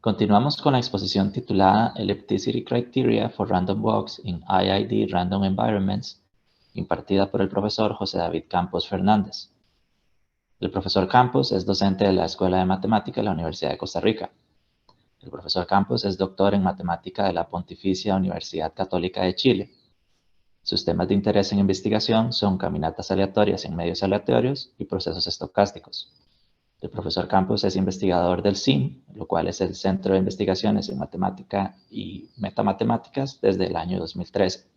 Continuamos con la exposición titulada Ellipticity Criteria for Random Walks in IID Random Environments, impartida por el profesor José David Campos Fernández. El profesor Campos es docente de la Escuela de Matemática de la Universidad de Costa Rica. El profesor Campos es doctor en Matemática de la Pontificia Universidad Católica de Chile. Sus temas de interés en investigación son caminatas aleatorias en medios aleatorios y procesos estocásticos. El profesor Campos es investigador del CIM, lo cual es el Centro de Investigaciones en Matemática y Metamatemáticas desde el año 2013.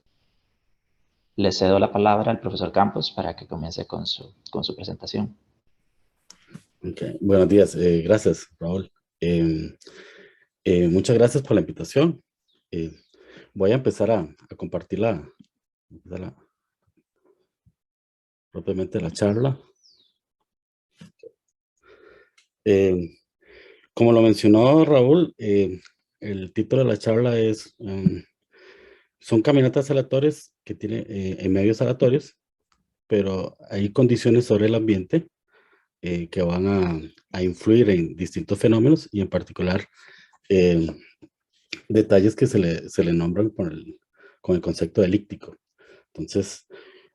Le cedo la palabra al profesor Campos para que comience con su presentación. Okay. Buenos días, gracias, Raúl. Muchas gracias por la invitación. Voy a empezar a compartir propiamente la charla. Como lo mencionó Raúl, el título de la charla es son caminatas aleatorias que tienen en medios aleatorios, pero hay condiciones sobre el ambiente que van a influir en distintos fenómenos y en particular detalles que se le nombran con el concepto de elíptico. Entonces,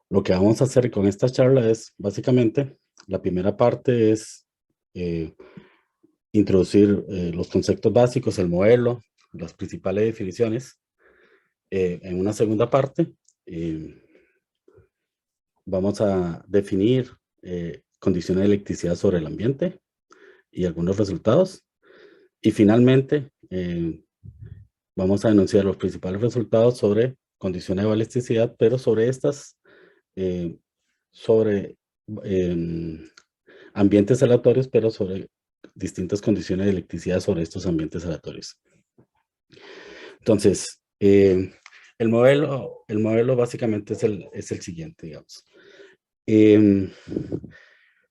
lo que vamos a hacer con esta charla es, básicamente, la primera parte es introducir los conceptos básicos, el modelo, las principales definiciones. En una segunda parte, vamos a definir condiciones de electricidad sobre el ambiente y algunos resultados. Y finalmente, vamos a enunciar los principales resultados sobre condiciones de balisticidad, pero sobre estas, ambientes aleatorios, pero sobre distintas condiciones de electricidad sobre estos ambientes aleatorios. Entonces, el modelo básicamente es el siguiente, digamos.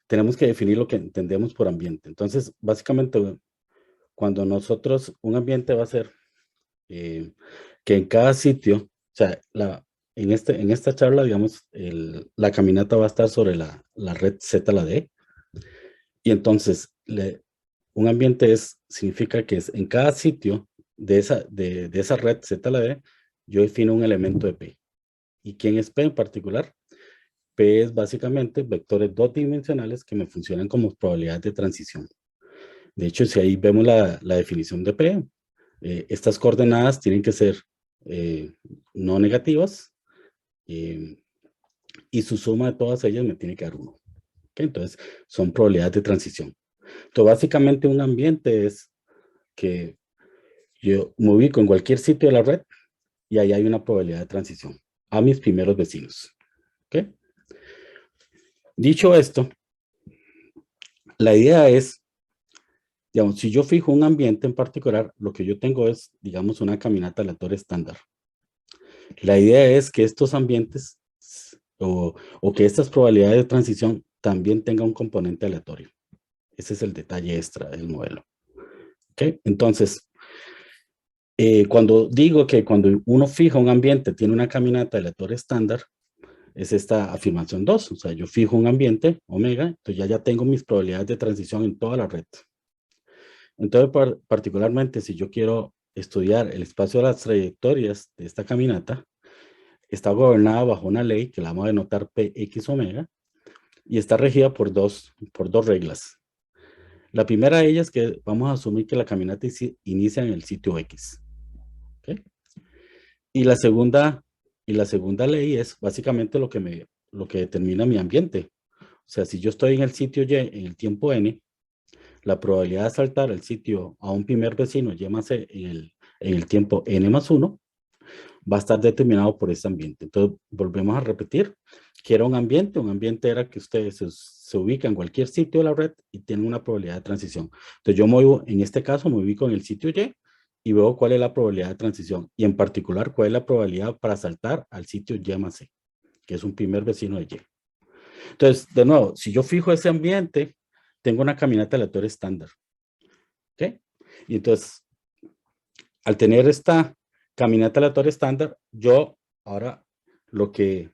Tenemos que definir lo que entendemos por ambiente. Entonces, básicamente, cuando nosotros, un ambiente va a ser que en cada sitio, o sea, en esta charla, digamos, la caminata va a estar sobre la red Z, la D, y entonces un ambiente significa que es en cada sitio de esa red Z, la D, yo defino un elemento de P. ¿Y quién es P en particular? P es básicamente vectores dos dimensionales que me funcionan como probabilidades de transición. De hecho, si ahí vemos la definición de P, estas coordenadas tienen que ser no negativas y su suma de todas ellas me tiene que dar 1. ¿Okay? Entonces, son probabilidades de transición. Entonces, básicamente un ambiente es que yo me ubico en cualquier sitio de la red y ahí hay una probabilidad de transición a mis primeros vecinos. ¿Okay? Dicho esto, la idea es, digamos, si yo fijo un ambiente en particular, lo que yo tengo es, digamos, una caminata aleatoria estándar. La idea es que estos ambientes o que estas probabilidades de transición también tengan un componente aleatorio. Ese es el detalle extra del modelo. ¿Okay? Entonces, cuando digo que cuando uno fija un ambiente tiene una caminata aleatoria estándar, es esta afirmación 2. O sea, yo fijo un ambiente, omega, entonces ya tengo mis probabilidades de transición en toda la red. Entonces, particularmente, si yo quiero estudiar el espacio de las trayectorias de esta caminata, está gobernada bajo una ley que la vamos a denotar Px omega y está regida por dos reglas. La primera de ellas es que vamos a asumir que la caminata inicia en el sitio X. ¿Okay? Y la segunda ley es básicamente lo que determina mi ambiente. O sea, si yo estoy en el sitio Y en el tiempo N, la probabilidad de saltar al sitio a un primer vecino Y más C en el tiempo N más 1 va a estar determinado por este ambiente. Entonces, volvemos a repetir que era un ambiente. Un ambiente era que ustedes se ubican en cualquier sitio de la red y tienen una probabilidad de transición. Entonces, en este caso, me ubico en el sitio Y veo cuál es la probabilidad de transición. Y en particular, cuál es la probabilidad para saltar al sitio Y más C, que es un primer vecino de Y. Entonces, de nuevo, si yo fijo ese ambiente, tengo una caminata aleatoria estándar. ¿Ok? Y entonces, al tener esta caminata aleatoria estándar, yo ahora lo que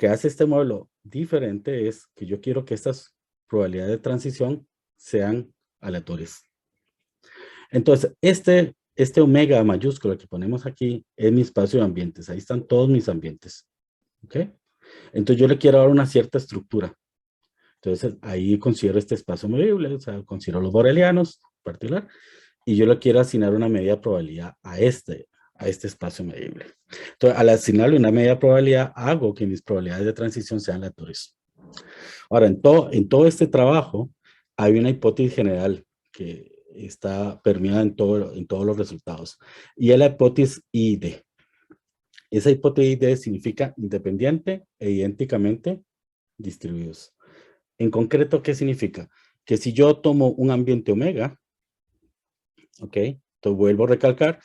hace este modelo diferente es que yo quiero que estas probabilidades de transición sean aleatorias. Entonces, este omega mayúscula que ponemos aquí es mi espacio de ambientes. Ahí están todos mis ambientes. ¿Ok? Entonces, yo le quiero dar una cierta estructura. Entonces, ahí considero este espacio medible, o sea, considero los borelianos en particular, y yo le quiero asignar una medida de probabilidad a este espacio medible. Entonces, al asignarle una medida de probabilidad, hago que mis probabilidades de transición sean aleatorias. Ahora, en todo este trabajo, hay una hipótesis general que está permeada en todos los resultados, y es la hipótesis ID. Esa hipótesis ID significa independiente e idénticamente distribuidos. En concreto, ¿qué significa? Que si yo tomo un ambiente omega, ¿ok? Entonces vuelvo a recalcar,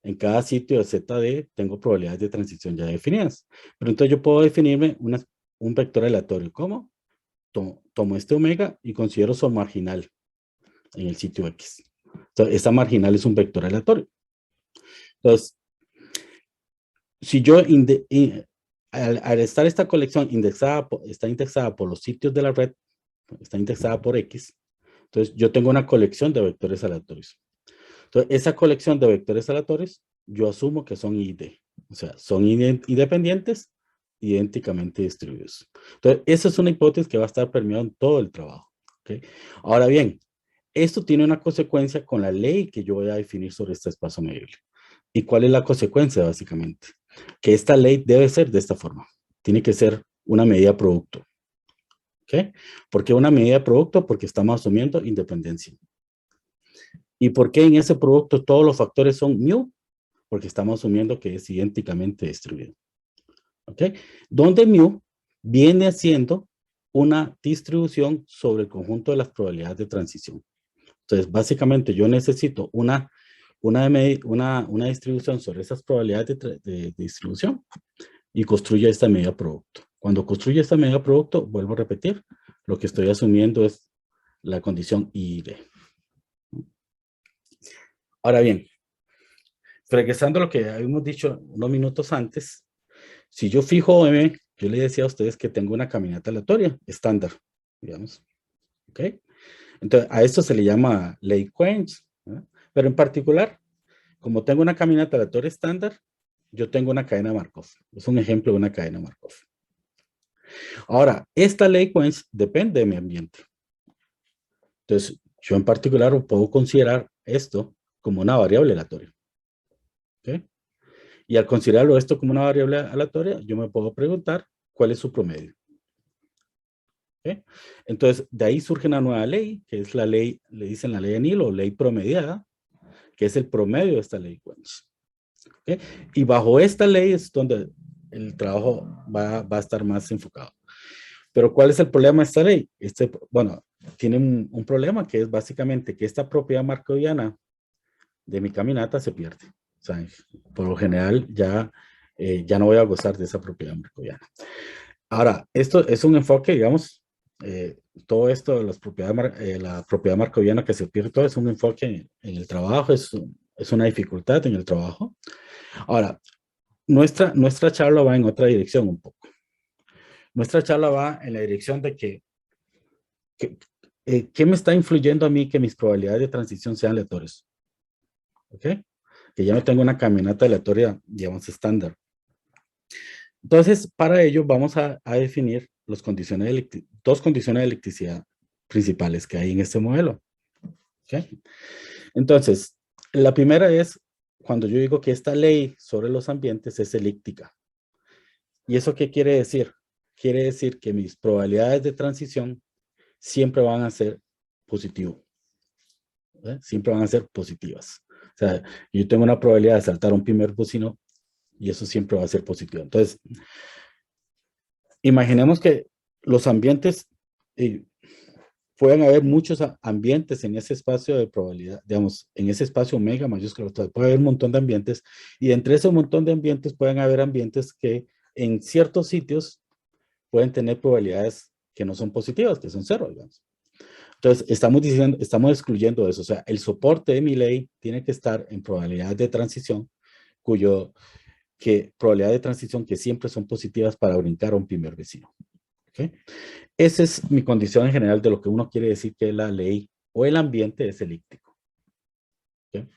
en cada sitio de ZD tengo probabilidades de transición ya definidas. Pero entonces yo puedo definirme un vector aleatorio. ¿Cómo? Tomo este omega y considero su marginal en el sitio X. Entonces, esta marginal es un vector aleatorio. Entonces, si yo, al estar esta colección está indexada por los sitios de la red, está indexada por X, entonces yo tengo una colección de vectores aleatorios. Entonces, esa colección de vectores aleatorios, yo asumo que son ID. O sea, son independientes, idénticamente distribuidos. Entonces, esa es una hipótesis que va a estar permeada en todo el trabajo. ¿Okay? Ahora bien, esto tiene una consecuencia con la ley que yo voy a definir sobre este espacio medible. ¿Y cuál es la consecuencia, básicamente? Que esta ley debe ser de esta forma. Tiene que ser una medida producto. ¿Ok? ¿Por qué una medida producto? Porque estamos asumiendo independencia. ¿Y por qué en ese producto todos los factores son mu? Porque estamos asumiendo que es idénticamente distribuido. ¿Ok? Donde mu viene siendo una distribución sobre el conjunto de las probabilidades de transición. Entonces, básicamente yo necesito una distribución sobre esas probabilidades de distribución y construyo esta medida producto. Cuando construyo esta medida producto, vuelvo a repetir, lo que estoy asumiendo es la condición ID. Ahora bien, regresando a lo que habíamos dicho unos minutos antes, si yo fijo M, yo le decía a ustedes que tengo una caminata aleatoria estándar, digamos. ¿Ok? Entonces, a esto se le llama ley quench, ¿eh? Pero en particular, como tengo una caminata aleatoria estándar, yo tengo una cadena Markov. Es un ejemplo de una cadena Markov. Ahora, esta ley quench depende de mi ambiente. Entonces, yo en particular puedo considerar esto como una variable aleatoria. ¿Ok? Y al considerarlo esto como una variable aleatoria, yo me puedo preguntar cuál es su promedio. ¿Okay? Entonces, de ahí surge una nueva ley, que es la ley, le dicen la ley de Neal o ley promediada, que es el promedio de esta ley Quench. ¿Okay? Y bajo esta ley es donde el trabajo va a estar más enfocado. Pero ¿cuál es el problema de esta ley? Bueno, tiene un problema que es básicamente que esta propiedad markoviana de mi caminata se pierde. O sea, por lo general ya no voy a gozar de esa propiedad markoviana. Ahora, esto es un enfoque, digamos, todo esto de la propiedad markoviana que se pierde, todo es un enfoque en el trabajo, es una dificultad en el trabajo. Ahora, nuestra charla va en otra dirección un poco. Nuestra charla va en la dirección de ¿qué me está influyendo a mí que mis probabilidades de transición sean aleatorias? ¿Ok? Que ya no tengo una caminata aleatoria, digamos, estándar. Entonces, para ello vamos a definir dos condiciones de electricidad principales que hay en este modelo. ¿Okay? Entonces, la primera es cuando yo digo que esta ley sobre los ambientes es elíptica. ¿Y eso qué quiere decir? Quiere decir que mis probabilidades de transición siempre van a ser positivas. Siempre van a ser positivas. O sea, yo tengo una probabilidad de saltar un primer bocino y eso siempre va a ser positivo. Entonces, imaginemos que los ambientes, pueden haber muchos ambientes en ese espacio de probabilidad, digamos, en ese espacio omega mayúsculo, puede haber un montón de ambientes, y entre ese montón de ambientes pueden haber ambientes que en ciertos sitios pueden tener probabilidades que no son positivas, que son cero, digamos. Entonces, estamos excluyendo eso, o sea, el soporte de mi ley tiene que estar en probabilidades de transición, probabilidad de transición que siempre son positivas para brincar a un primer vecino. ¿Okay? Esa es mi condición en general de lo que uno quiere decir que la ley o el ambiente es elíptico. ¿Okay?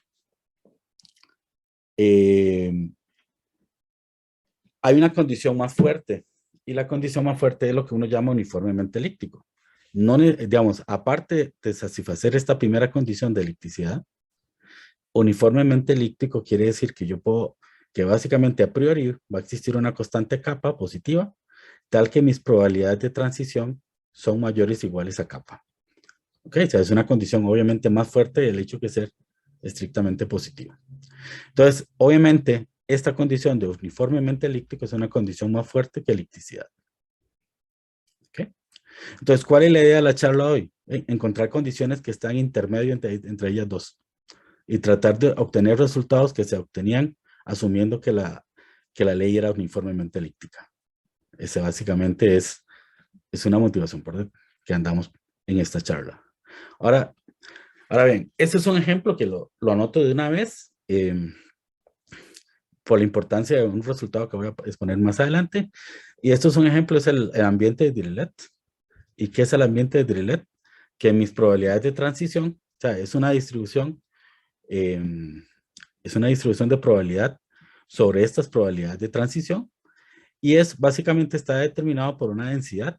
Hay una condición más fuerte, y la condición más fuerte es lo que uno llama uniformemente elíptico. No, digamos, aparte de satisfacer esta primera condición de elipticidad, uniformemente elíptico quiere decir que yo puedo, que básicamente a priori va a existir una constante kappa positiva, tal que mis probabilidades de transición son mayores o iguales a kappa. ¿Ok? O sea, es una condición obviamente más fuerte del hecho que ser estrictamente positiva. Entonces, obviamente, esta condición de uniformemente elíptico es una condición más fuerte que elipticidad. ¿Ok? Entonces, ¿cuál es la idea de la charla hoy? Encontrar condiciones que están intermedio entre ellas dos y tratar de obtener resultados que se obtenían asumiendo que la ley era uniformemente elíptica. Ese básicamente es una motivación por que andamos en esta charla. Ahora bien, este es un ejemplo que lo anoto de una vez por la importancia de un resultado que voy a exponer más adelante. Y esto es un ejemplo, es el ambiente de Dirichlet. ¿Y qué es el ambiente de Dirichlet? Que mis probabilidades de transición, o sea, es una distribución de probabilidad sobre estas probabilidades de transición y es básicamente está determinado por una densidad,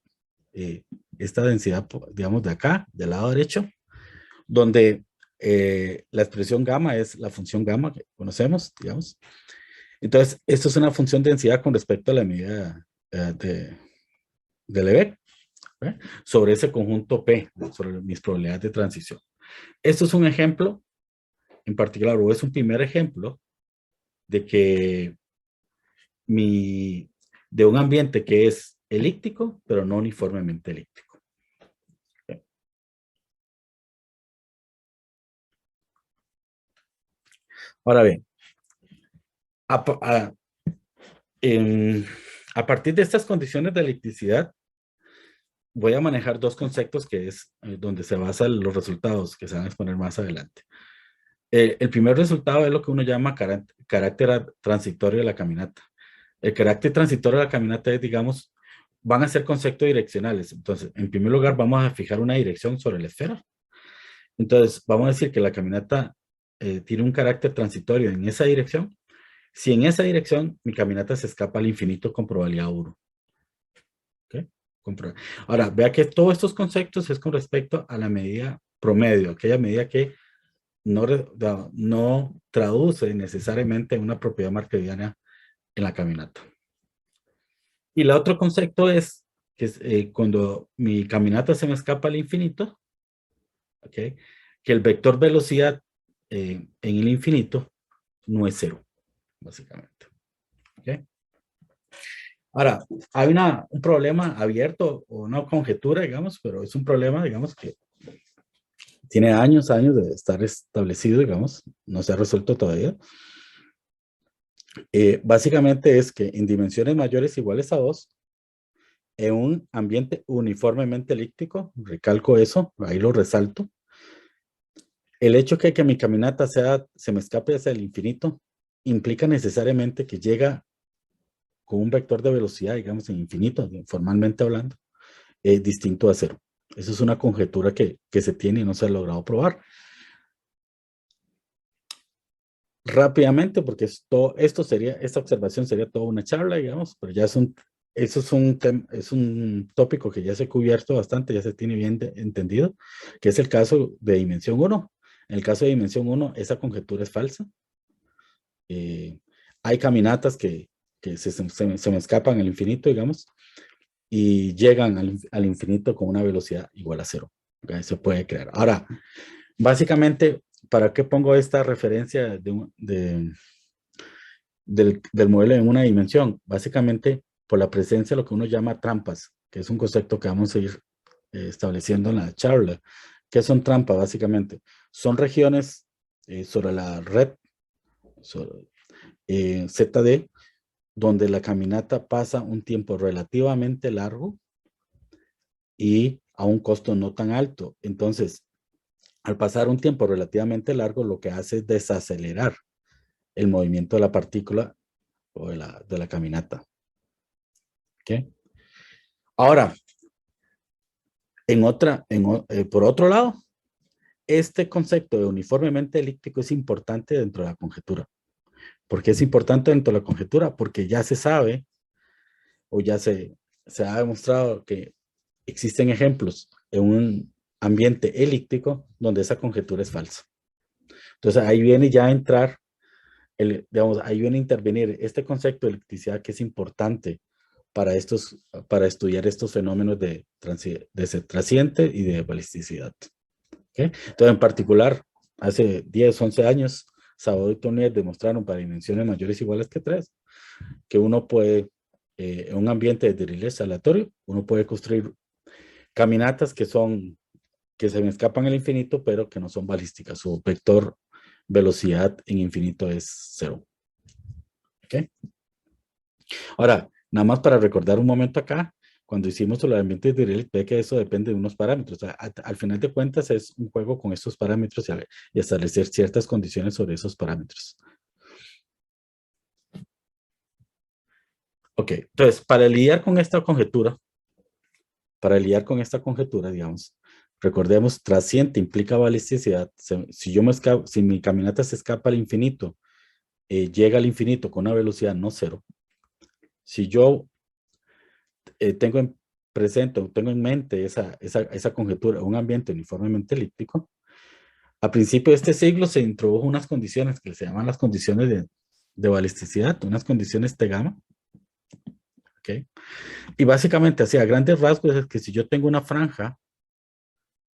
esta densidad, digamos, de acá, del lado derecho, donde la expresión gamma es la función gamma que conocemos, digamos. Entonces, esto es una función de densidad con respecto a la medida de Lebesgue, sobre ese conjunto P, sobre mis probabilidades de transición. Esto es un ejemplo en particular, o es un primer ejemplo de que de un ambiente que es elíptico, pero no uniformemente elíptico. ¿Okay? Ahora bien, a partir de estas condiciones de elipticidad, voy a manejar dos conceptos que es donde se basan los resultados que se van a exponer más adelante. El primer resultado es lo que uno llama carácter transitorio de la caminata. El carácter transitorio de la caminata es, digamos, van a ser conceptos direccionales. Entonces, en primer lugar, vamos a fijar una dirección sobre la esfera. Entonces, vamos a decir que la caminata tiene un carácter transitorio en esa dirección. Si en esa dirección mi caminata se escapa al infinito con probabilidad 1. ¿Okay? Ahora, vea que todos estos conceptos es con respecto a la medida promedio, aquella medida que no traduce necesariamente una propiedad markoviana en la caminata. Y el otro concepto es que cuando mi caminata se me escapa al infinito, ¿okay? Que el vector velocidad en el infinito no es cero, básicamente. ¿Okay? Ahora, hay un problema abierto o una conjetura, digamos, pero es un problema, digamos, que tiene años de estar establecido, digamos, no se ha resuelto todavía. Básicamente es que en dimensiones mayores iguales a 2, en un ambiente uniformemente elíptico, recalco eso, ahí lo resalto, el hecho que mi caminata se me escape hacia el infinito implica necesariamente que llega con un vector de velocidad, digamos, en infinito, formalmente hablando, distinto a cero. Eso es una conjetura que se tiene y no se ha logrado probar. Rápidamente, porque esta observación sería toda una charla, digamos, pero ya eso es un tópico que ya se ha cubierto bastante, ya se tiene bien entendido, que es el caso de dimensión 1. En el caso de dimensión 1, esa conjetura es falsa. Hay caminatas que se me escapan al infinito, digamos, y llegan al infinito con una velocidad igual a cero. ¿Okay? Se puede crear. Ahora, básicamente, ¿para qué pongo esta referencia del modelo en una dimensión? Básicamente, por la presencia de lo que uno llama trampas, que es un concepto que vamos a ir estableciendo en la charla. ¿Qué son trampas, básicamente? Son regiones sobre la red ZD, donde la caminata pasa un tiempo relativamente largo y a un costo no tan alto. Entonces, al pasar un tiempo relativamente largo, lo que hace es desacelerar el movimiento de la partícula o de la caminata. ¿Okay? Ahora, por otro lado, este concepto de uniformemente elíptico es importante dentro de la conjetura. ¿Por qué es importante dentro de la conjetura? Porque ya se sabe o ya se ha demostrado que existen ejemplos en un ambiente elíptico donde esa conjetura es falsa. Entonces ahí viene ya a entrar, digamos, ahí viene a intervenir este concepto de electricidad que es importante para estudiar estos fenómenos de trasciente y de balisticidad. ¿Okay? Entonces, en particular, hace 10, 11 años, Sabado y Tournier demostraron para dimensiones mayores o iguales que 3 que uno puede, en un ambiente de Dirichlet aleatorio, uno puede construir caminatas que se me escapan al infinito, pero que no son balísticas. Su vector velocidad en infinito es 0. ¿Okay? Ahora, nada más para recordar un momento acá, cuando hicimos los ambientes de Dirichlet, ve que eso depende de unos parámetros. O sea, al final de cuentas es un juego con estos parámetros y establecer ciertas condiciones sobre esos parámetros. Ok, entonces, para lidiar con esta conjetura, digamos, recordemos, trasciente implica balisticidad. Si mi caminata se escapa al infinito, llega al infinito con una velocidad no cero. Si yo tengo en presente o tengo en mente esa conjetura, un ambiente uniformemente elíptico, a principio de este siglo se introdujo unas condiciones que se llaman las condiciones de balisticidad, unas condiciones de gamma. ¿Okay? Y básicamente, así a grandes rasgos, es que si yo tengo una franja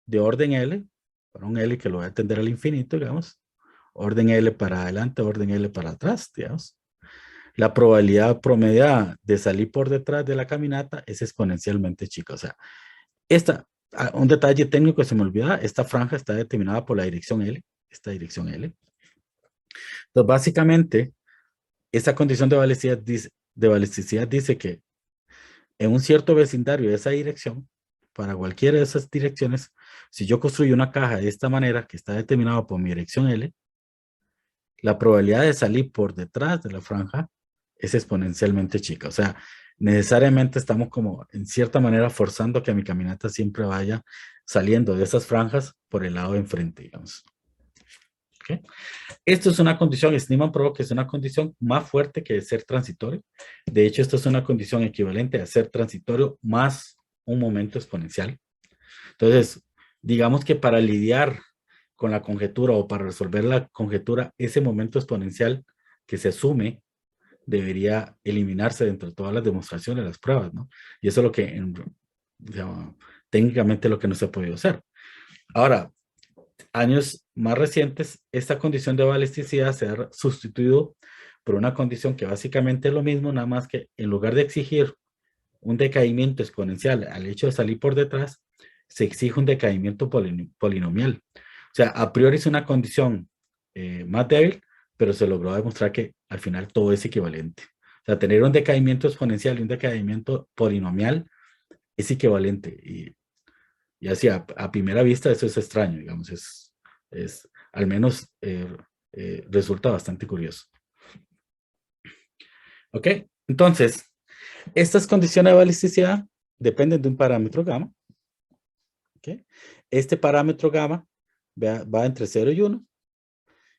de orden L, para un L que lo voy a tender al infinito, digamos, orden L para adelante, orden L para atrás, digamos, la probabilidad promediada de salir por detrás de la caminata es exponencialmente chica. O sea, un detalle técnico que se me olvida, esta franja está determinada por la dirección L, esta dirección L. Entonces, básicamente, esta condición de balisticidad dice que en un cierto vecindario de esa dirección, para cualquiera de esas direcciones, si yo construyo una caja de esta manera, que está determinada por mi dirección L, la probabilidad de salir por detrás de la franja es exponencialmente chica. O sea, necesariamente estamos como en cierta manera forzando que mi caminata siempre vaya saliendo de esas franjas por el lado de enfrente, digamos. ¿Okay? Esto es una condición, Schneemann probó que es una condición más fuerte que ser transitorio. De hecho, esto es una condición equivalente a ser transitorio más un momento exponencial. Entonces, digamos que para lidiar con la conjetura o para resolver la conjetura, ese momento exponencial que se asume debería eliminarse dentro de todas las demostraciones, las pruebas, ¿no? Y eso es lo que, digamos, técnicamente lo que no se ha podido hacer. Ahora, años más recientes, esta condición de balisticidad se ha sustituido por una condición que básicamente es lo mismo, nada más que en lugar de exigir un decaimiento exponencial al hecho de salir por detrás, se exige un decaimiento polinomial. O sea, a priori es una condición más débil, pero se logró demostrar que al final todo es equivalente. O sea, tener un decaimiento exponencial y un decaimiento polinomial es equivalente. Y así, a primera vista, eso es extraño, digamos, al menos resulta bastante curioso. ¿Ok? Entonces, estas condiciones de balisticidad dependen de un parámetro gamma. ¿Okay? Este parámetro gamma va entre 0 y 1.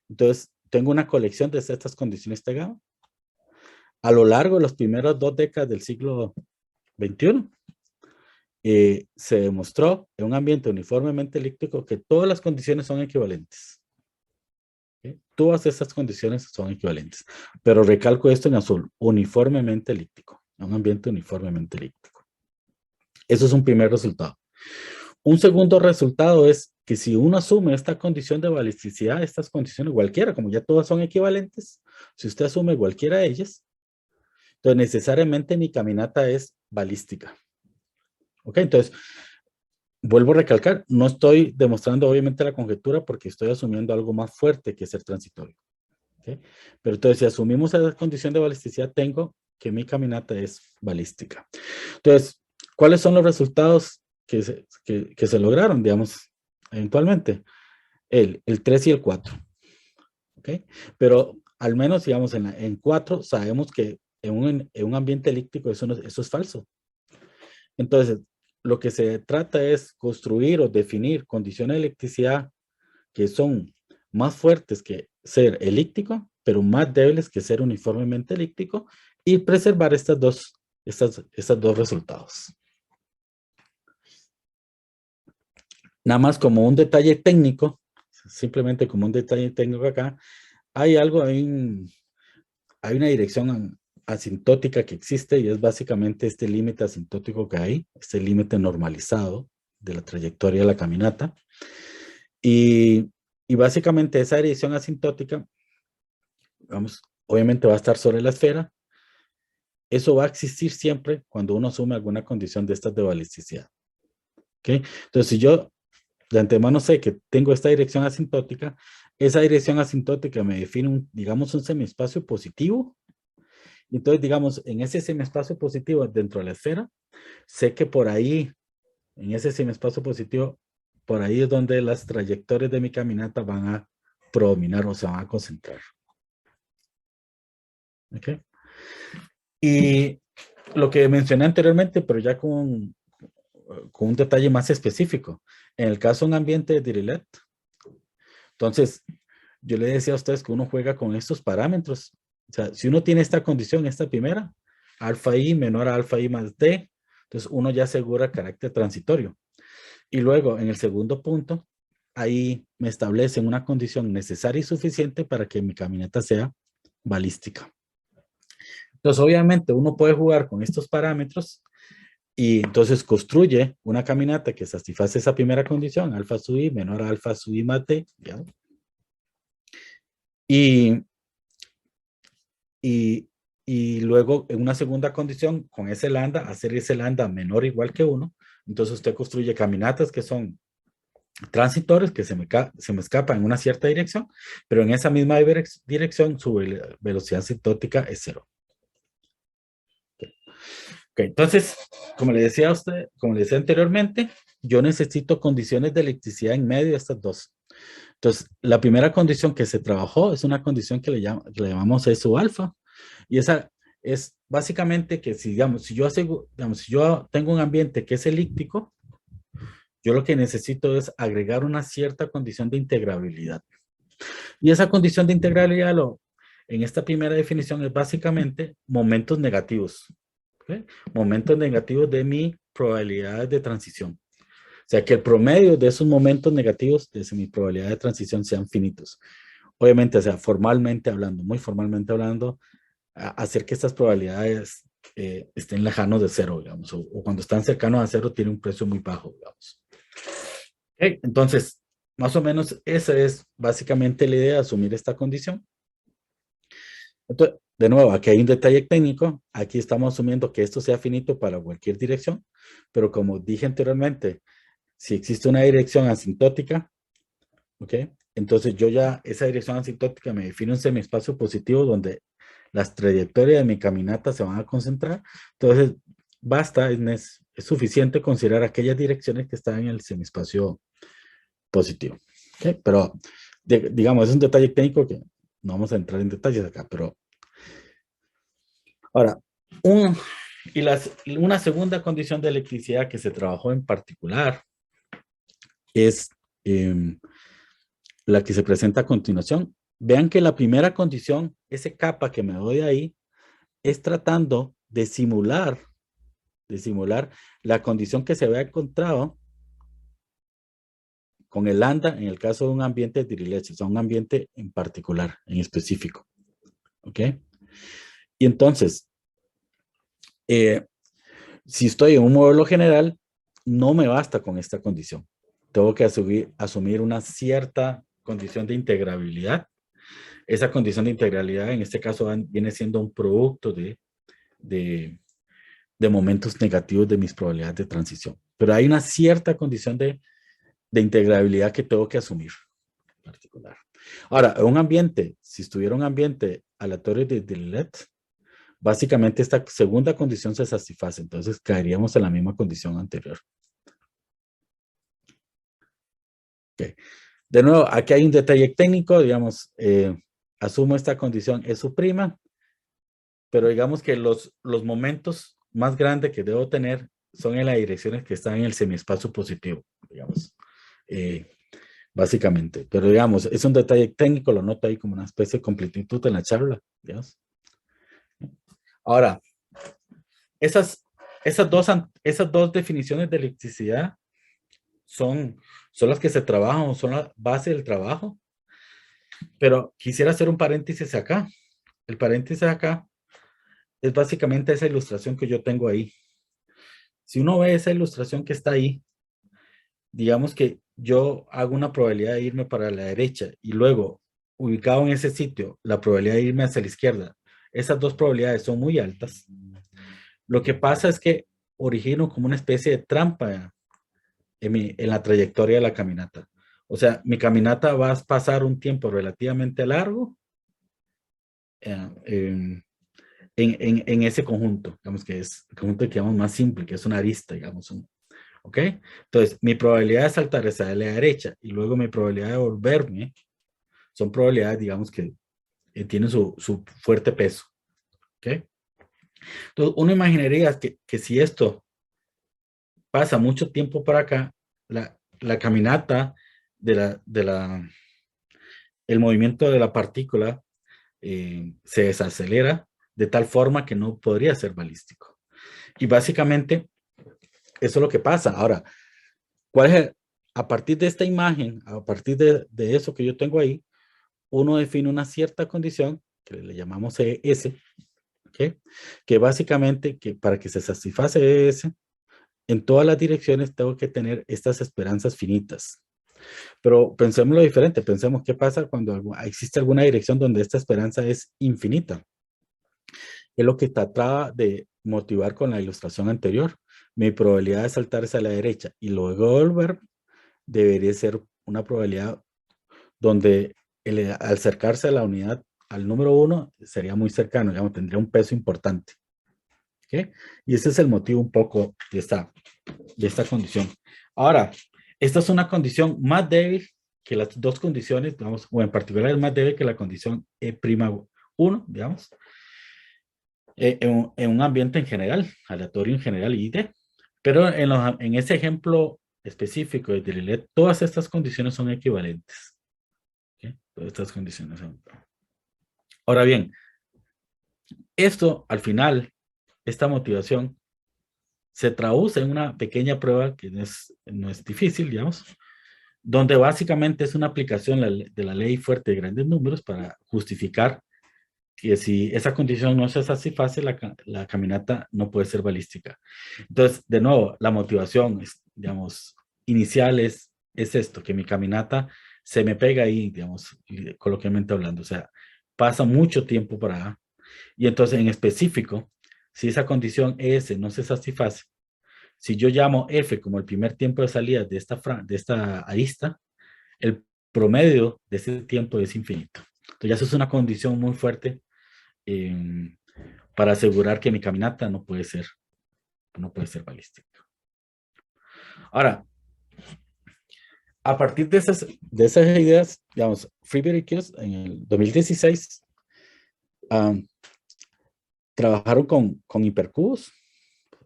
Entonces, tengo una colección de estas condiciones de gamma. A lo largo de las primeras 2 décadas del siglo XXI, se demostró en un ambiente uniformemente elíptico que todas las condiciones son equivalentes. ¿Okay? Todas estas condiciones son equivalentes. Pero recalco esto en azul, uniformemente elíptico. Un ambiente uniformemente elíptico. Eso es un primer resultado. Un segundo resultado es que si uno asume esta condición de balisticidad, estas condiciones cualquiera, como ya todas son equivalentes, si usted asume cualquiera de ellas, entonces necesariamente mi caminata es balística. ¿Ok? Entonces, vuelvo a recalcar, no estoy demostrando obviamente la conjetura porque estoy asumiendo algo más fuerte que ser transitorio. ¿Okay? Pero entonces, si asumimos esa condición de balisticidad, tengo que mi caminata es balística. Entonces, ¿cuáles son los resultados que se lograron, digamos, eventualmente? El 3 y el 4. ¿Ok? Pero al menos, digamos, en 4 sabemos que en un ambiente elíptico eso es falso. Entonces, lo que se trata es construir o definir condiciones de electricidad que son más fuertes que ser elíptico, pero más débiles que ser uniformemente elíptico, y preservar estos dos resultados. Nada más como un detalle técnico, simplemente como un detalle técnico acá, hay una dirección asintótica que existe y es básicamente este límite asintótico que hay, este límite normalizado de la trayectoria de la caminata. Y básicamente esa dirección asintótica, vamos, obviamente va a estar sobre la esfera. Eso va a existir siempre cuando uno asume alguna condición de estas de balisticidad. ¿Okay? Entonces, si yo de antemano sé que tengo esta dirección asintótica, esa dirección asintótica me define, digamos, un semiespacio positivo. Entonces, digamos, en ese semiespacio positivo dentro de la esfera, sé que por ahí, en ese semiespacio positivo, por ahí es donde las trayectorias de mi caminata van a predominar o se van a concentrar. ¿Ok? Y lo que mencioné anteriormente, pero ya con un detalle más específico. En el caso de un ambiente de Dirichlet, entonces, yo le decía a ustedes que uno juega con estos parámetros. O sea, si uno tiene esta condición, esta primera, alfa i menor a alfa i más d, entonces uno ya asegura carácter transitorio. Y luego, en el segundo punto, ahí me establecen una condición necesaria y suficiente para que mi caminata sea balística. Entonces, obviamente, uno puede jugar con estos parámetros y entonces construye una caminata que satisface esa primera condición, alfa sub i menor a alfa sub i más d, ¿ya? Y luego, en una segunda condición, con ese lambda, hacer ese lambda menor o igual que 1, entonces usted construye caminatas que son transitorios, que se me escapan en una cierta dirección, pero en esa misma dirección su velocidad asintótica es 0. Okay, entonces, como le decía a usted, como le decía anteriormente, yo necesito condiciones de electricidad en medio de estas dos. Entonces, la primera condición que se trabajó es una condición que le llamamos E sub alfa. Y esa es básicamente que si yo tengo un ambiente que es elíptico, yo lo que necesito es agregar una cierta condición de integrabilidad. Y esa condición de integrabilidad en esta primera definición es básicamente momentos negativos. ¿Okay? Momentos negativos de mi probabilidad de transición. O sea, que el promedio de esos momentos negativos de mi probabilidad de transición sean finitos. Obviamente, o sea, formalmente hablando, muy formalmente hablando, hacer que estas probabilidades estén lejanos de cero, digamos, o cuando están cercanos a cero tiene un precio muy bajo, digamos. Okay, entonces, más o menos esa es básicamente la idea de asumir esta condición. Entonces, de nuevo, aquí hay un detalle técnico. Aquí estamos asumiendo que esto sea finito para cualquier dirección, pero como dije anteriormente, si existe una dirección asintótica, ¿ok? Entonces yo ya, esa dirección asintótica me define un semiespacio positivo donde las trayectorias de mi caminata se van a concentrar. Entonces, basta, es suficiente considerar aquellas direcciones que están en el semiespacio positivo. ¿Okay? Pero, digamos, es un detalle técnico que no vamos a entrar en detalles acá, pero ahora, una segunda condición de electricidad que se trabajó en particular es la que se presenta a continuación. Vean que la primera condición, ese capa que me doy ahí, es tratando de simular la condición que se había encontrado con el lambda en el caso de un ambiente de Dirichlet, o sea, un ambiente en particular, en específico. ¿Ok? Y entonces, si estoy en un modelo general, no me basta con esta condición. Tengo que asumir una cierta condición de integrabilidad. Esa condición de integralidad en este caso viene siendo un producto de momentos negativos de mis probabilidades de transición. Pero hay una cierta condición de integrabilidad que tengo que asumir en particular. Ahora, un ambiente, si estuviera un ambiente aleatorio de Dirichlet, básicamente esta segunda condición se satisface, entonces caeríamos en la misma condición anterior. Okay. De nuevo, aquí hay un detalle técnico, digamos, asumo esta condición es su prima, pero digamos que los momentos más grandes que debo tener son en las direcciones que están en el semiespacio positivo, digamos. básicamente. Pero digamos, es un detalle técnico, lo noto ahí como una especie de completitud en la charla, digamos. Ahora, esas, esas dos definiciones de electricidad son las que se trabajan, son la base del trabajo. Pero quisiera hacer un paréntesis acá. El paréntesis acá es básicamente esa ilustración que yo tengo ahí. Si uno ve esa ilustración que está ahí, digamos que yo hago una probabilidad de irme para la derecha y luego, ubicado en ese sitio, la probabilidad de irme hacia la izquierda. Esas dos probabilidades son muy altas. Lo que pasa es que origino como una especie de trampa en la trayectoria de la caminata. O sea, mi caminata va a pasar un tiempo relativamente largo en, en ese conjunto, digamos que es el conjunto que llamamos más simple, que es una arista, digamos. ¿Ok? Entonces, mi probabilidad de saltar hacia la derecha y luego mi probabilidad de volverme son probabilidades, digamos, que tienen su fuerte peso. ¿Ok? Entonces, uno imaginaría que si esto pasa mucho tiempo para acá, la caminata el movimiento de la partícula se desacelera de tal forma que no podría ser balístico. Y básicamente, eso es lo que pasa. Ahora, ¿cuál es a partir de esta imagen, a partir de eso que yo tengo ahí, uno define una cierta condición que le llamamos ES, ¿okay? Que básicamente que para que se satisface ES, en todas las direcciones tengo que tener estas esperanzas finitas. Pero pensemos lo diferente, pensemos qué pasa cuando existe alguna dirección donde esta esperanza es infinita. Es lo que trataba de motivar con la ilustración anterior. Mi probabilidad de saltar hacia la derecha y luego volver debería ser una probabilidad donde al acercarse a la unidad, al número 1, sería muy cercano, digamos, tendría un peso importante. ¿Okay? Y ese es el motivo un poco de esta condición. Ahora, esta es una condición más débil que las dos condiciones, digamos, o en particular es más débil que la condición E'1, digamos, en un ambiente en general, aleatorio en general y D. Pero en ese ejemplo específico de Dirichlet, todas estas condiciones son equivalentes. ¿Okay? Todas estas condiciones son. Ahora bien, esto al final, esta motivación, se traduce en una pequeña prueba que no es difícil, digamos, donde básicamente es una aplicación de la ley fuerte de grandes números para justificar que si esa condición no se satisface, la caminata no puede ser balística. Entonces, de nuevo, la motivación, digamos, inicial es esto, que mi caminata se me pega ahí, digamos, coloquialmente hablando, o sea, pasa mucho tiempo para. Y entonces, en específico, si esa condición S no se satisface, si yo llamo F como el primer tiempo de salida de esta arista, el promedio de ese tiempo es infinito. Entonces, ya eso es una condición muy fuerte para asegurar que mi caminata no puede ser balística. Ahora, a partir de esas ideas, digamos, Freeberry Kios en el 2016 trabajaron con hipercubos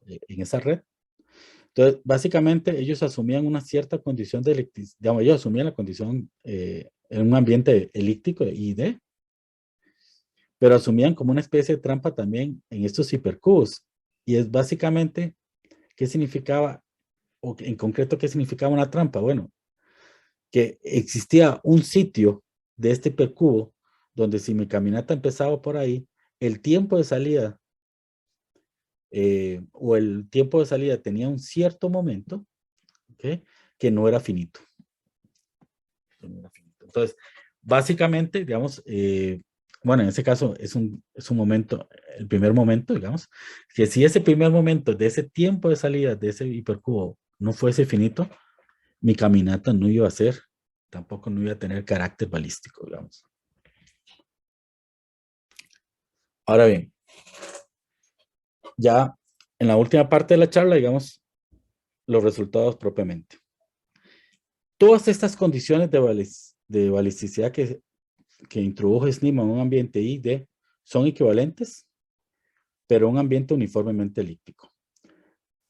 en esa red. Entonces, básicamente, ellos asumían una cierta condición de electricidad, digamos, ellos asumían la condición en un ambiente elíptico de ID, pero asumían como una especie de trampa también en estos hipercubos. Y es básicamente, ¿qué significaba, o en concreto, qué significaba una trampa? Bueno, que existía un sitio de este hipercubo donde si mi caminata empezaba por ahí, el tiempo de salida o el tiempo de salida tenía un cierto momento, ¿okay? Que no era finito. Entonces, básicamente, digamos, bueno, en ese caso es un momento, el primer momento, digamos, que si ese primer momento de ese tiempo de salida de ese hipercubo no fuese finito, mi caminata no iba a ser, tampoco no iba a tener carácter balístico, digamos. Ahora bien, ya en la última parte de la charla, digamos, los resultados propiamente. Todas estas condiciones de balisticidad que introdujo Schneemann en un ambiente ID son equivalentes, pero un ambiente uniformemente elíptico.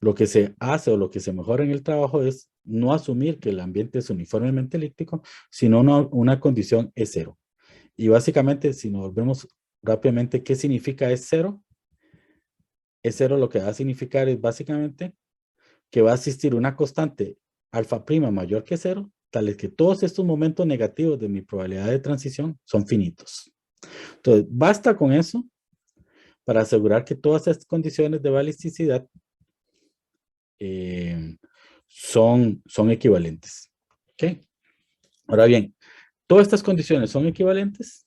Lo que se hace o lo que se mejora en el trabajo es no asumir que el ambiente es uniformemente elíptico, sino una condición E0. Y básicamente, si nos volvemos rápidamente, ¿qué significa E0? E0 lo que va a significar es básicamente que va a existir una constante alfa prima mayor que 0, tales que todos estos momentos negativos de mi probabilidad de transición son finitos. Entonces, basta con eso para asegurar que todas estas condiciones de balisticidad son equivalentes. ¿Ok? Ahora bien, todas estas condiciones son equivalentes.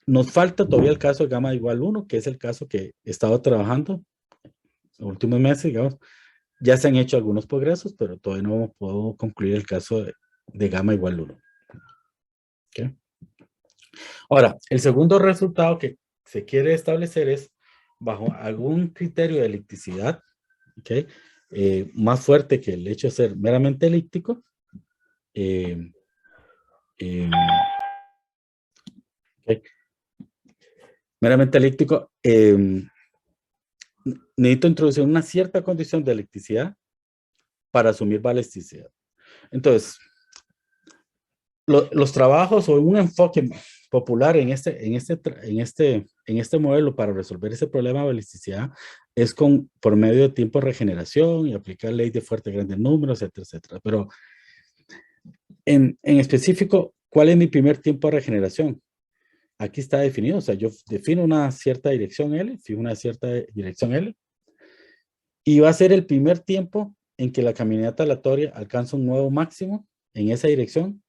Nos falta todavía el caso de gamma igual 1, que es el caso que he estado trabajando en los últimos meses, digamos. Ya se han hecho algunos progresos, pero todavía no puedo concluir el caso de gamma igual 1. ¿Okay? Ahora, el segundo resultado que se quiere establecer es bajo algún criterio de elipticidad, ¿okay? Más fuerte que el hecho de ser meramente elíptico. Okay. Meramente elíptico. Necesito introducir una cierta condición de elipticidad para asumir balisticidad. Entonces, los trabajos o un enfoque popular en este modelo para resolver ese problema de balisticidad es por medio de tiempo de regeneración y aplicar ley de fuertes grandes números, etcétera, etcétera. Pero en específico, ¿cuál es mi primer tiempo de regeneración? Aquí está definido, o sea, yo defino una cierta dirección L, fijo una cierta dirección L, y va a ser el primer tiempo en que la caminata aleatoria alcanza un nuevo máximo en esa dirección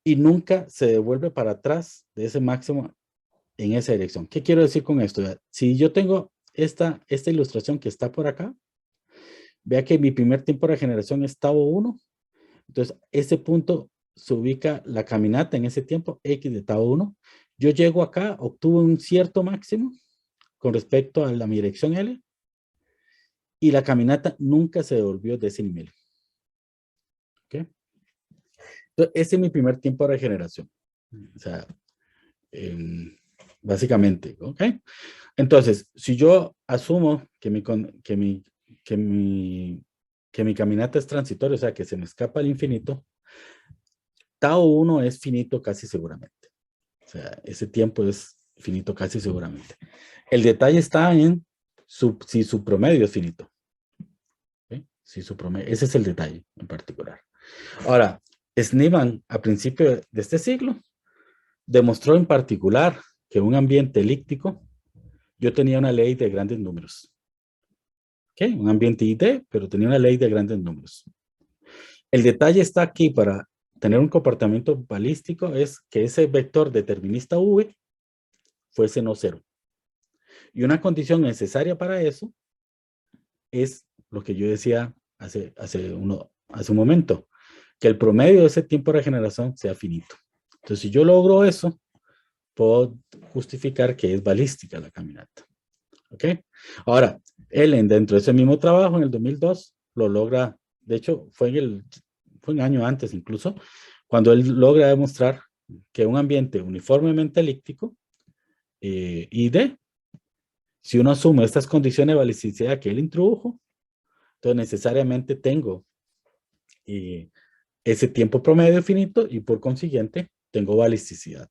y nunca se devuelve para atrás de ese máximo en esa dirección. ¿Qué quiero decir con esto? Si yo tengo esta ilustración que está por acá, vea que mi primer tiempo de regeneración es tau 1. Entonces, ese punto se ubica la caminata en ese tiempo, x de tau 1. Yo llego acá, obtuve un cierto máximo con respecto a la mi dirección L y la caminata nunca se devolvió de ese nivel. ¿Ok? Entonces, ese es mi primer tiempo de regeneración. O sea, básicamente, ¿ok? Entonces, si yo asumo que mi caminata es transitoria, o sea, que se me escapa al infinito, tau 1 es finito casi seguramente. O sea, ese tiempo es finito casi seguramente. El detalle está en si su promedio es finito. ¿Okay? Si su promedio, ese es el detalle en particular. Ahora, Schneemann, a principio de este siglo, demostró en particular que en un ambiente elíptico yo tenía una ley de grandes números. ¿Okay? Un ambiente ID, pero tenía una ley de grandes números. El detalle está aquí para tener un comportamiento balístico, es que ese vector determinista V fuese no cero. Y una condición necesaria para eso es lo que yo decía hace un momento, que el promedio de ese tiempo de regeneración sea finito. Entonces, si yo logro eso, puedo justificar que es balística la caminata. ¿Ok? Ahora, Ellen, dentro de ese mismo trabajo, en el 2002, lo logra, de hecho, fue un año antes incluso, cuando él logra demostrar que un ambiente uniformemente elíptico, ID, si uno asume estas condiciones de balisticidad que él introdujo, entonces necesariamente tengo ese tiempo promedio finito y por consiguiente tengo balisticidad.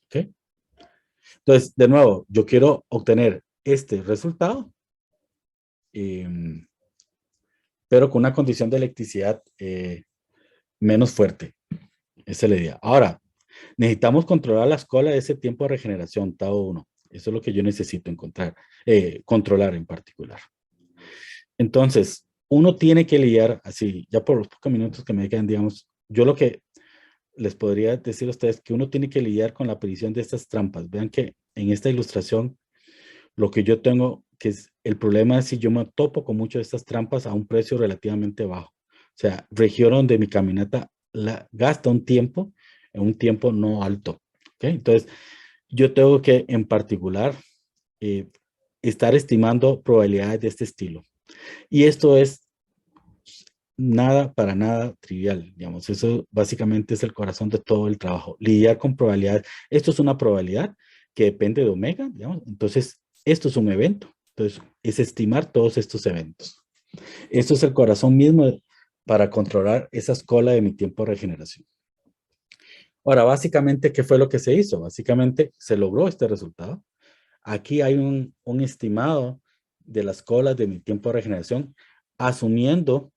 ¿Ok? Entonces, de nuevo, yo quiero obtener este resultado, pero con una condición de electricidad menos fuerte. Esa es la idea. Ahora, necesitamos controlar la escuela de ese tiempo de regeneración, tau 1. Eso es lo que yo necesito controlar en particular. Entonces, uno tiene que lidiar, así, ya por los pocos minutos que me quedan, digamos, yo lo que les podría decir a ustedes que uno tiene que lidiar con la aparición de estas trampas. Vean que en esta ilustración, lo que yo tengo, que es el problema es si yo me topo con muchas de estas trampas a un precio relativamente bajo. O sea, región donde mi caminata gasta un tiempo en un tiempo no alto. ¿Okay? Entonces, yo tengo que, en particular, estar estimando probabilidades de este estilo. Y esto es para nada trivial, digamos. Eso básicamente es el corazón de todo el trabajo. Lidiar con probabilidades. Esto es una probabilidad que depende de omega, digamos. Entonces, esto es un evento. Entonces, es estimar todos estos eventos. Esto es el corazón mismo para controlar esa escuela de mi tiempo de regeneración. Ahora, básicamente, ¿qué fue lo que se hizo? Básicamente, se logró este resultado. Aquí hay un estimado de las colas de mi tiempo de regeneración, asumiendo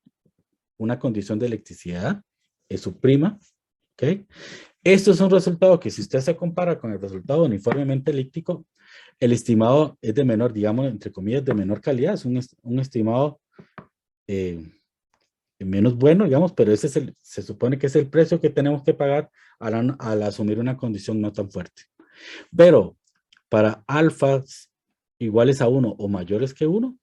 una condición de electricidad, es su prima, ¿ok? Esto es un resultado que si usted se compara con el resultado uniformemente elíptico, el estimado es de menor, digamos, entre comillas, de menor calidad, es un estimado menos bueno, digamos, pero ese es se supone que es el precio que tenemos que pagar al asumir una condición no tan fuerte. Pero para alfas iguales a 1 o mayores que 1,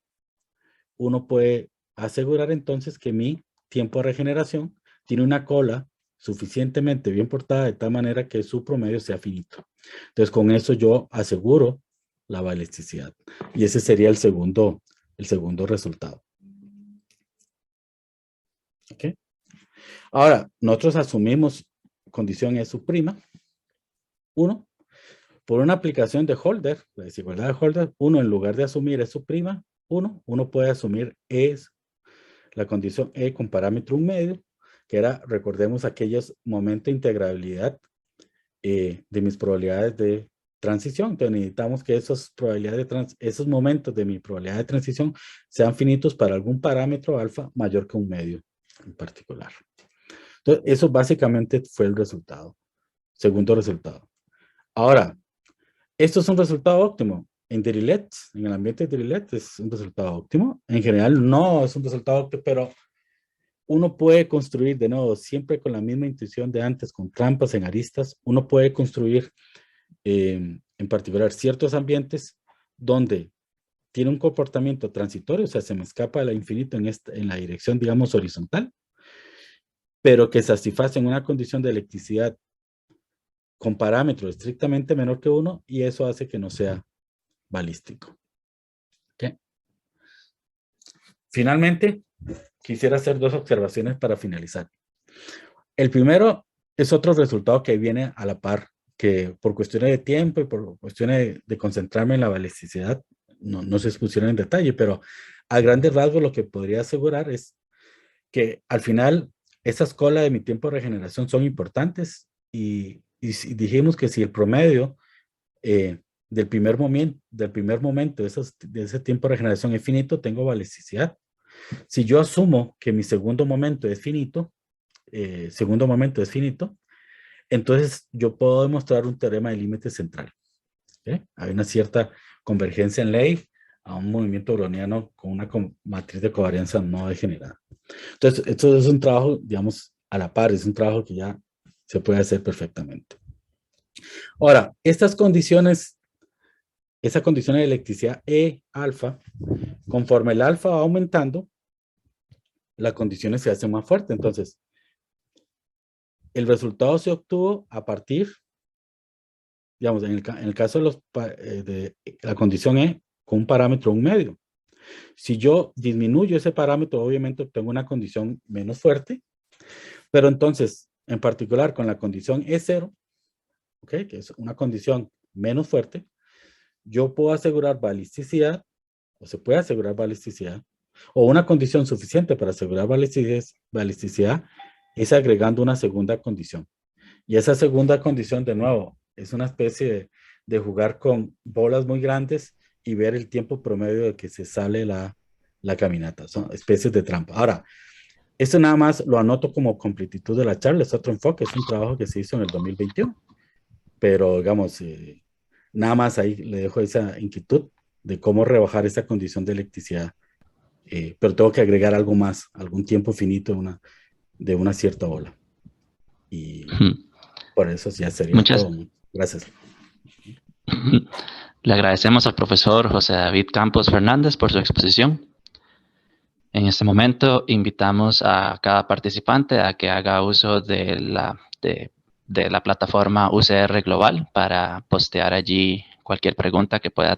uno puede asegurar entonces que mi tiempo de regeneración tiene una cola suficientemente bien portada de tal manera que su promedio sea finito. Entonces, con eso yo aseguro la balisticidad. Y ese sería el segundo resultado. ¿Ok? Ahora, nosotros asumimos condición E sub prima, 1, por una aplicación de Holder, la desigualdad de Holder, 1 en lugar de asumir E sub prima, 1, uno puede asumir la condición E con parámetro 1 medio, que era, recordemos, aquellos momentos de integrabilidad de mis probabilidades de transición. Entonces necesitamos que esos momentos de mi probabilidad de transición sean finitos para algún parámetro alfa mayor que 1 medio en particular. Entonces, eso básicamente fue el resultado. Segundo resultado. Ahora, esto es un resultado óptimo. En Dirichlet, en el ambiente de Dirichlet es un resultado óptimo. En general no es un resultado óptimo, pero uno puede construir, de nuevo, siempre con la misma intuición de antes, con trampas en aristas, uno puede construir, en particular, ciertos ambientes donde tiene un comportamiento transitorio, o sea, se me escapa del infinito en la dirección, digamos, horizontal, pero que satisfacen una condición de electricidad con parámetros estrictamente menor que 1 y eso hace que no sea balístico. ¿Okay? Finalmente, quisiera hacer 2 observaciones para finalizar. El primero es otro resultado que viene a la par, que por cuestiones de tiempo y por cuestiones de concentrarme en la balisticidad, no se expusieron en detalle, pero a grandes rasgos lo que podría asegurar es que al final esas colas de mi tiempo de regeneración son importantes y dijimos que si el promedio del primer momento de ese tiempo de regeneración es finito, tengo balisticidad. Si yo asumo que mi segundo momento es finito, entonces yo puedo demostrar un teorema de límite central. ¿Okay? Hay una cierta convergencia en ley a un movimiento browniano con una matriz de covarianza no degenerada. Entonces, esto es un trabajo, digamos, a la par, es un trabajo que ya se puede hacer perfectamente. Ahora, esa condición de electricidad E alfa, conforme el alfa va aumentando, las condiciones se hacen más fuertes. Entonces, el resultado se obtuvo a partir, digamos, en el caso de la condición E, con un parámetro 1 medio. Si yo disminuyo ese parámetro, obviamente obtengo una condición menos fuerte, pero entonces, en particular con la condición E0, ¿okay? Que es una condición menos fuerte, yo puedo asegurar balisticidad, o se puede asegurar balisticidad, o una condición suficiente para asegurar balisticidad es agregando una segunda condición. Y esa segunda condición, de nuevo, es una especie de jugar con bolas muy grandes y ver el tiempo promedio de que se sale la caminata. Son especies de trampa. Ahora, esto nada más lo anoto como completitud de la charla, es otro enfoque, es un trabajo que se hizo en el 2021. Pero, digamos, nada más ahí le dejo esa inquietud de cómo rebajar esa condición de electricidad. Pero tengo que agregar algo más, algún tiempo finito de una cierta ola. Y por eso ya sería todo. Gracias. Le agradecemos al profesor José David Campos Fernández por su exposición. En este momento invitamos a cada participante a que haga uso de la plataforma UCR Global para postear allí cualquier pregunta que pueda tener.